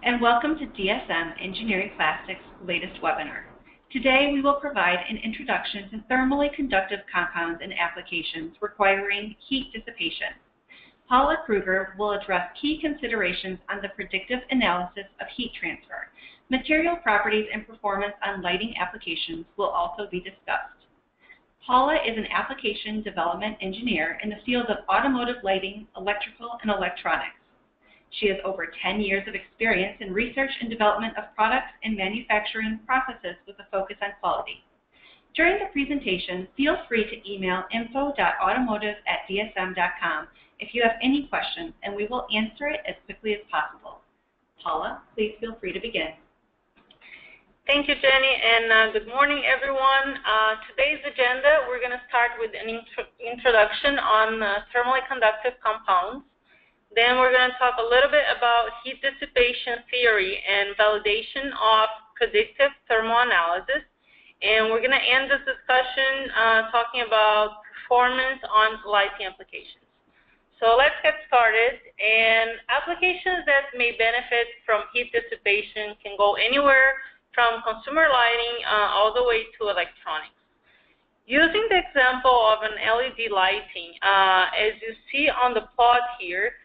and welcome to DSM Engineering Plastics' latest webinar. Today we will provide an introduction to thermally conductive compounds and applications requiring heat dissipation. Paula Kruger will address key considerations on the predictive analysis of heat transfer. Material properties and performance on lighting applications will also be discussed. Paula is an application development engineer in the field of automotive lighting, electrical, and electronics. She has over 10 years of experience in research and development of products and manufacturing processes with a focus on quality. During the presentation, feel free to email info.automotive@dsm.com if you have any questions, and we will answer it as quickly as possible. Paula, please feel free to begin. Thank you, Jenny, and good morning, everyone. Today's agenda, we're going to start with an introduction on thermally conductive compounds. Then we're going to talk a little bit about heat dissipation theory and validation of predictive thermal analysis. And we're going to end this discussion talking about performance on lighting applications. So let's get started. And applications that may benefit from heat dissipation can go anywhere from consumer lighting all the way to electronics. Using the example of an LED lighting, as you see on the plot here,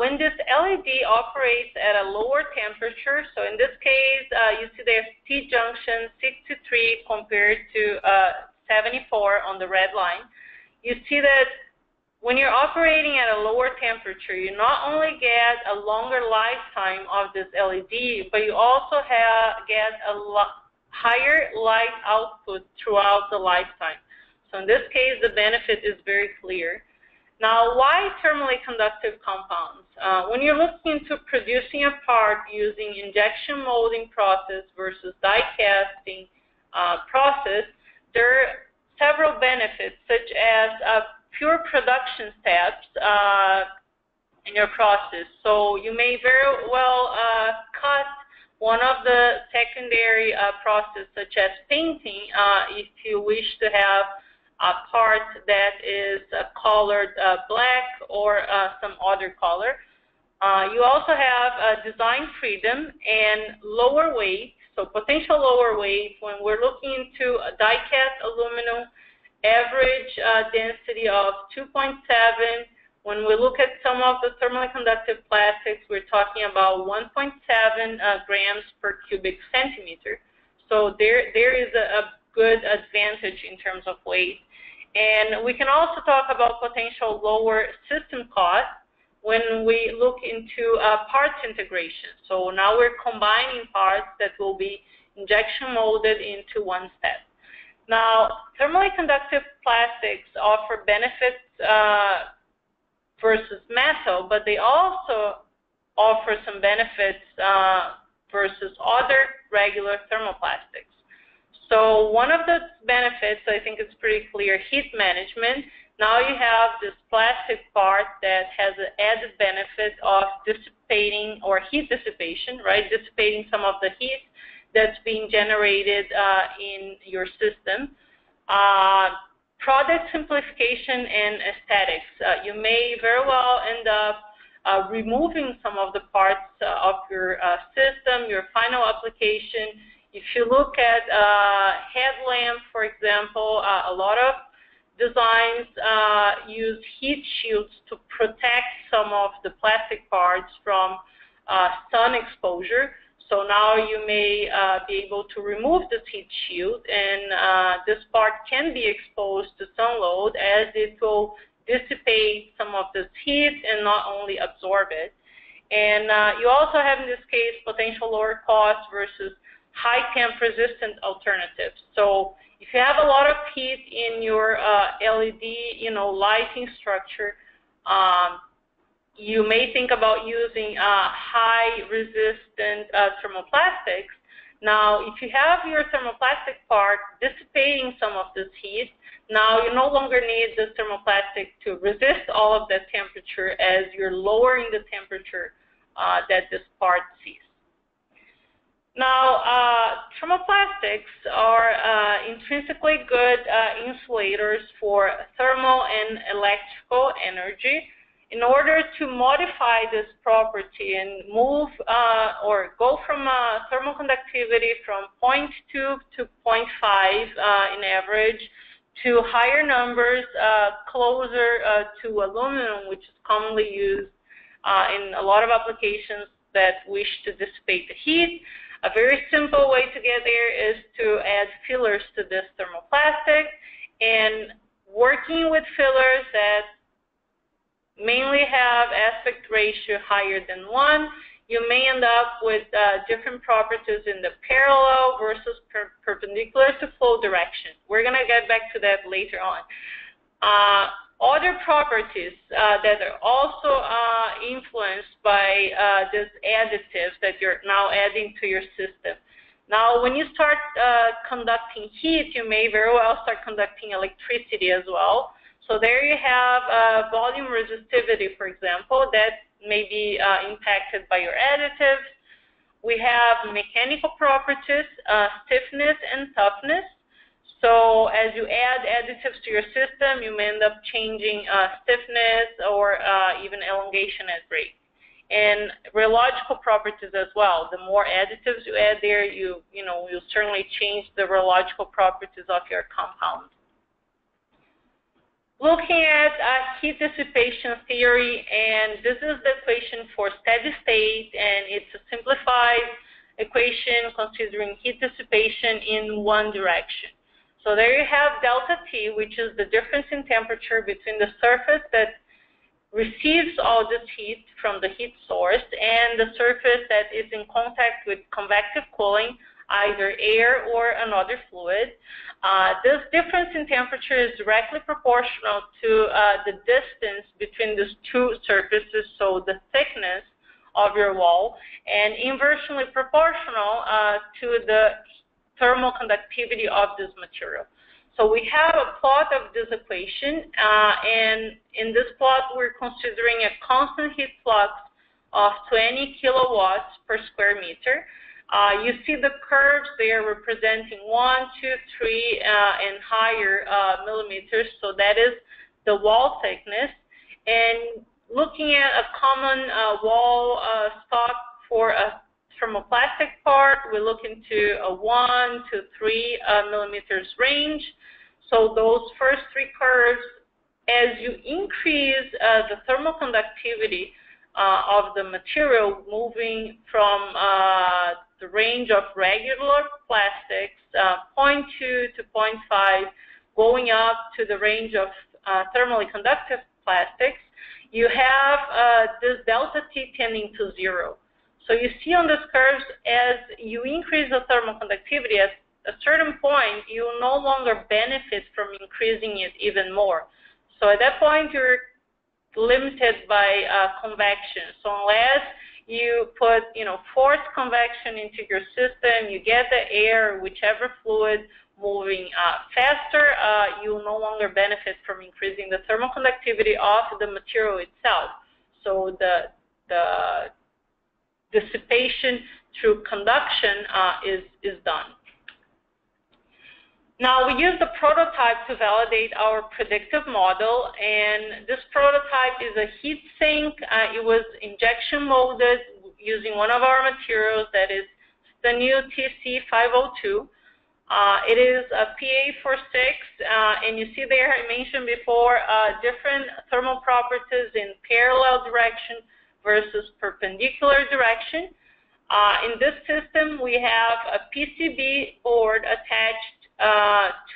when this LED operates at a lower temperature, so in this case, you see there's T junction 63 compared to 74 on the red line. You see that when you're operating at a lower temperature, you not only get a longer lifetime of this LED, but you also get a higher light output throughout the lifetime. So in this case, the benefit is very clear. Now, why thermally conductive compounds? When you're looking into producing a part using injection molding process versus die casting process, there are several benefits, such as pure production steps in your process. So you may very well cut one of the secondary processes, such as painting, if you wish to have a part that is colored black or some other color. You also have design freedom and lower weight, so potential lower weight when we're looking into die-cast aluminum, average density of 2.7. When we look at some of the thermally conductive plastics, we're talking about 1.7 grams per cubic centimeter. So there is a good advantage in terms of weight. And we can also talk about potential lower system costs when we look into parts integration. So now we're combining parts that will be injection molded into one step. Now, thermally conductive plastics offer benefits versus metal, but they also offer some benefits versus other regular thermoplastics. So one of the benefits, I think it's pretty clear, heat management. Now you have this plastic part that has an added benefit of dissipating, or heat dissipation, right? Dissipating some of the heat that's being generated in your system. Product simplification and aesthetics. You may very well end up removing some of the parts of your system, your final application. If you look at headlamps, for example, a lot of designs use heat shields to protect some of the plastic parts from sun exposure. So now you may be able to remove this heat shield, and this part can be exposed to sun load, as it will dissipate some of this heat and not only absorb it. And you also have, in this case, potential lower costs versus high temp resistant alternatives. So if you have a lot of heat in your LED, lighting structure, you may think about using high resistant thermoplastics. Now, if you have your thermoplastic part dissipating some of this heat, now you no longer need the thermoplastic to resist all of that temperature, as you're lowering the temperature that this part sees. Now, thermoplastics are intrinsically good insulators for thermal and electrical energy, In order to modify this property and move or go from thermal conductivity from 0.2 to 0.5 in average to higher numbers closer to aluminum, which is commonly used in a lot of applications that wish to dissipate the heat. A very simple way to get there is to add fillers to this thermoplastic, and working with fillers that mainly have aspect ratio higher than 1, you may end up with different properties in the parallel versus perpendicular to flow direction. We're going to get back to that later on. Other properties that are also influenced by these additives that you're now adding to your system. Now, when you start conducting heat, you may very well start conducting electricity as well. So there you have volume resistivity, for example, that may be impacted by your additives. We have mechanical properties, stiffness and toughness. So as you add additives to your system, you may end up changing stiffness or even elongation at rate. And rheological properties as well. The more additives you add there, you'll certainly change the rheological properties of your compound. Looking at heat dissipation theory, and this is the equation for steady state, and it's a simplified equation considering heat dissipation in one direction. So there you have delta T, which is the difference in temperature between the surface that receives all this heat from the heat source and the surface that is in contact with convective cooling, either air or another fluid. This difference in temperature is directly proportional to the distance between these two surfaces, so the thickness of your wall, and inversely proportional to the thermal conductivity of this material. So we have a plot of this equation, and in this plot we're considering a constant heat flux of 20 kilowatts per square meter. You see the curves there representing 1, 2, 3, and higher millimeters, so that is the wall thickness. And looking at a common wall stock for a thermoplastic part, we look into a 1 to 3 millimeters range. So those first 3 curves, as you increase the thermal conductivity of the material, moving from the range of regular plastics, 0.2 to 0.5, going up to the range of thermally conductive plastics, you have this delta T tending to 0. So you see on these curves, as you increase the thermal conductivity, at a certain point, you will no longer benefit from increasing it even more. So at that point, you're limited by convection. So unless you put, forced convection into your system, you get the air, whichever fluid, moving faster, you will no longer benefit from increasing the thermal conductivity of the material itself. So the dissipation through conduction is done. Now, we used a prototype to validate our predictive model, and this prototype is a heat sink. It was injection molded using one of our materials, that is the new TC502. It is a PA46, and you see there, I mentioned before, different thermal properties in parallel direction versus perpendicular direction. In this system, we have a PCB board attached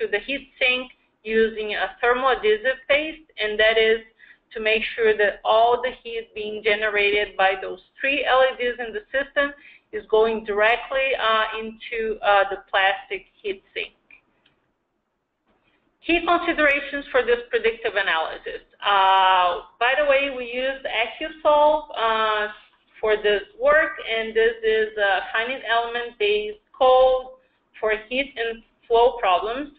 to the heat sink using a thermoadhesive paste, and that is to make sure that all the heat being generated by those 3 LEDs in the system is going directly into the plastic heat sink. Key considerations for this predictive analysis. By the way, we used AccuSolve for this work, and this is a finite element-based code for heat and flow problems,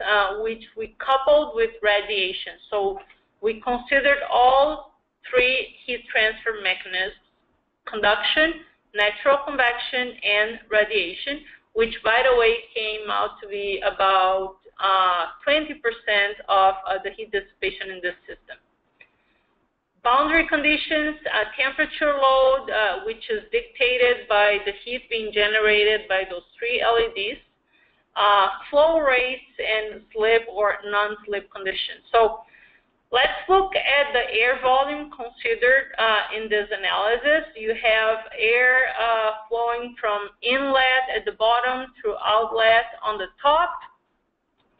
which we coupled with radiation. So we considered all 3 heat transfer mechanisms: conduction, natural convection, and radiation, which, by the way, came out to be about 20% of the heat dissipation in this system. Boundary conditions, temperature load, which is dictated by the heat being generated by those 3 LEDs, flow rates, and slip or non-slip conditions. So let's look at the air volume considered in this analysis. You have air flowing from inlet at the bottom through outlet on the top,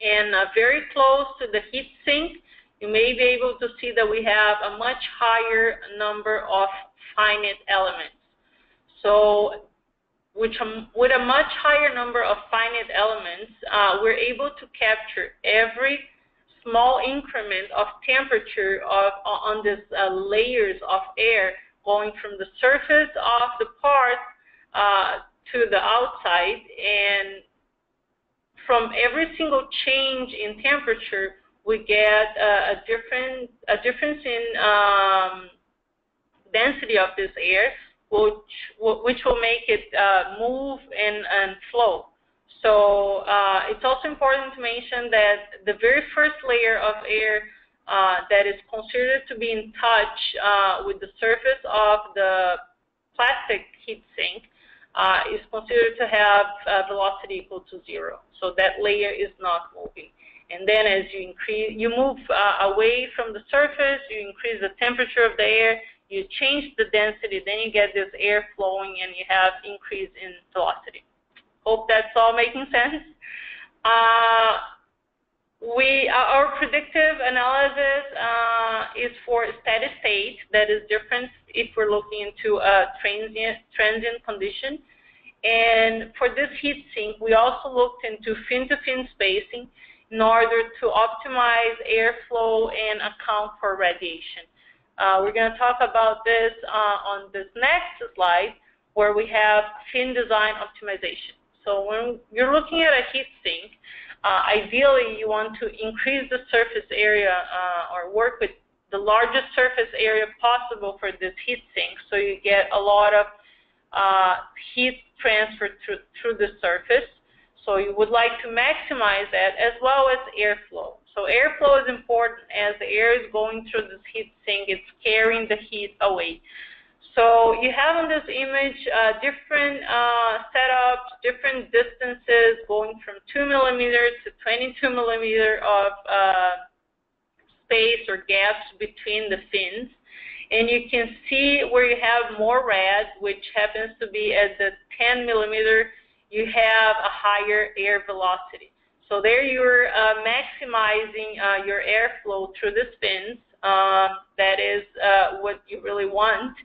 and very close to the heat sink. You may be able to see that we have a much higher number of finite elements. So with a much higher number of finite elements, we're able to capture every small increment of temperature on these layers of air going from the surface of the part to the outside. And from every single change in temperature, we get a difference in density of this air, which will make it move and flow. So it's also important to mention that the very first layer of air that is considered to be in touch with the surface of the plastic heat sink is considered to have velocity equal to 0. So that layer is not moving. And then as you move away from the surface, you increase the temperature of the air, you change the density, then you get this air flowing and you have increase in velocity. Hope that's all making sense. Our predictive analysis is for steady state. That is different if we're looking into a transient condition. And for this heat sink, we also looked into fin-to-fin spacing in order to optimize airflow and account for radiation. We're going to talk about this on this next slide, where we have fin design optimization. So when you're looking at a heat sink, ideally you want to increase the surface area or work with the largest surface area possible for this heat sink, so you get a lot of heat transfer through the surface. So you would like to maximize that, as well as airflow. So airflow is important. As the air is going through this heat sink, it's carrying the heat away. So you have on this image different setups, different distances going from 2 millimeters to 22 millimeters of space or gaps between the fins. And you can see where you have more red, which happens to be at the 10 millimeter, you have a higher air velocity. So there you're maximizing your airflow through the fins. That is what you really want.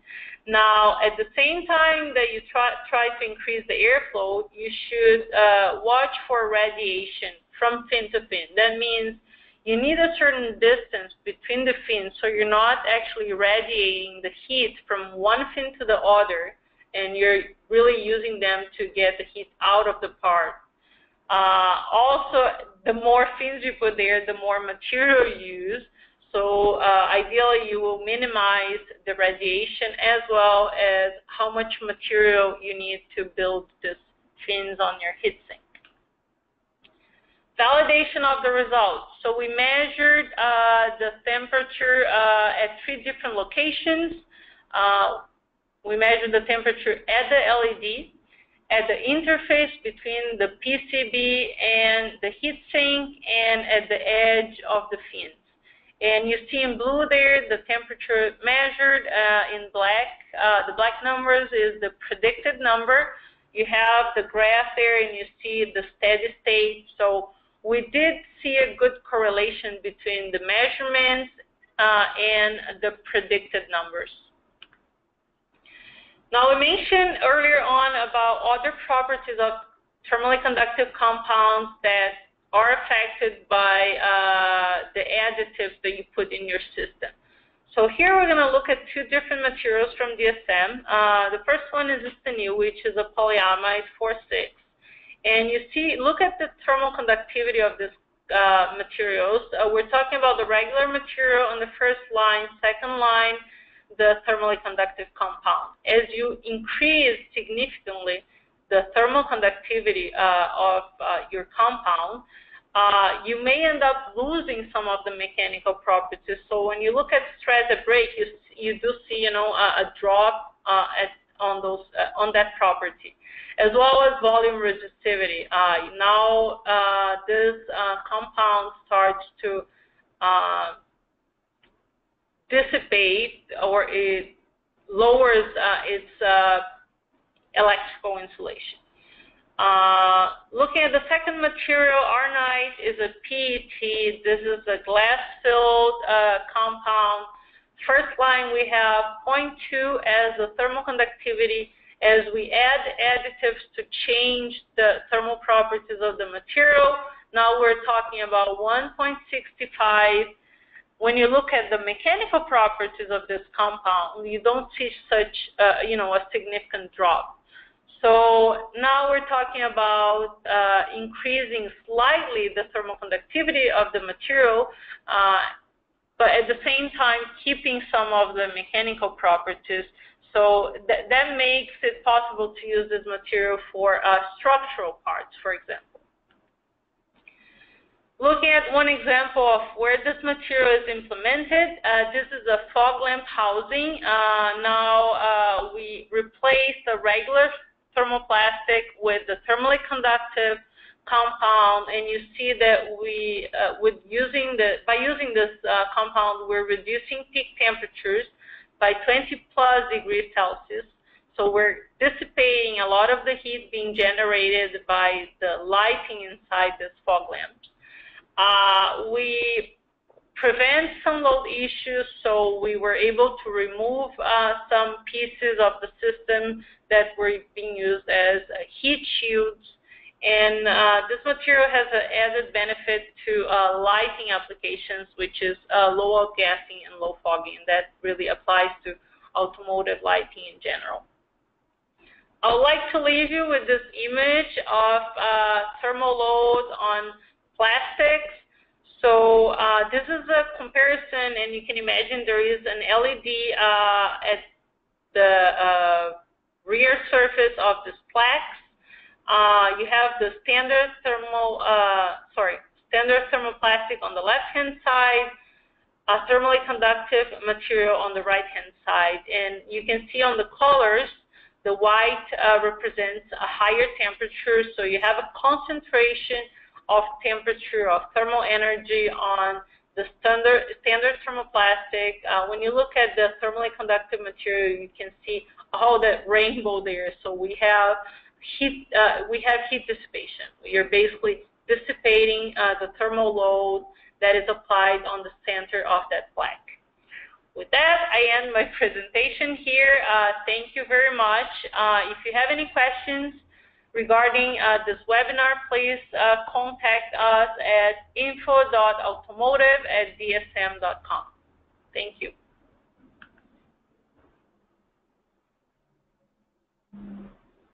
Now, at the same time that you try to increase the airflow, you should watch for radiation from fin to fin. That means you need a certain distance between the fins, so you're not actually radiating the heat from one fin to the other, and you're really using them to get the heat out of the part. Also, the more fins you put there, the more material you use. So ideally, you will minimize the radiation as well as how much material you need to build these fins on your heatsink. Validation of the results. So we measured the temperature at 3 different locations. We measured the temperature at the LED, at the interface between the PCB and the heatsink, and at the edge of the fins. And you see in blue there the temperature measured. In black, the black numbers is the predicted number. You have the graph there and you see the steady state. So we did see a good correlation between the measurements and the predicted numbers. Now, we mentioned earlier on about other properties of thermally conductive compounds that are affected by the additives that you put in your system. So here we're going to look at 2 different materials from DSM. The first one is steel, which is a polyamide 4,6. And you see, look at the thermal conductivity of these materials. We're talking about the regular material on the first line, second line, the thermally conductive compound. As you increase significantly the thermal conductivity of your compound, you may end up losing some of the mechanical properties. So when you look at stress at break, you do see, a drop on that property, as well as volume resistivity. Now this compound starts to dissipate, or it lowers its electrical insulation. Looking at the second material, Arnite is a PET. This is a glass-filled compound. First line, we have 0.2 as the thermal conductivity. As we add additives to change the thermal properties of the material, now we're talking about 1.65. When you look at the mechanical properties of this compound, you don't see such, a significant drop. So now we're talking about increasing slightly the thermal conductivity of the material, but at the same time keeping some of the mechanical properties. So that makes it possible to use this material for structural parts, for example. Looking at one example of where this material is implemented, this is a fog lamp housing. Now we replace the regular thermoplastic with the thermally conductive compound, and you see that by using this compound, we're reducing peak temperatures by 20+ degrees Celsius. So we're dissipating a lot of the heat being generated by the lighting inside this fog lamp. We prevent some load issues, so we were able to remove some pieces of the system that were being used as heat shields. And this material has an added benefit to lighting applications, which is low outgassing and low fogging, and that really applies to automotive lighting in general. I would like to leave you with this image of thermal load on plastics. So this is a comparison, and you can imagine there is an LED at the rear surface of this plaques. You have the standard thermoplastic on the left-hand side, a thermally conductive material on the right-hand side. And you can see on the colors, the white represents a higher temperature, so you have a concentration of temperature, of thermal energy on the standard thermoplastic. When you look at the thermally conductive material, you can see all that rainbow there. So we have heat dissipation. You're basically dissipating the thermal load that is applied on the center of that plaque. With that, I end my presentation here. Thank you very much. If you have any questions regarding this webinar, please contact us at info.automotive@dsm.com. Thank you.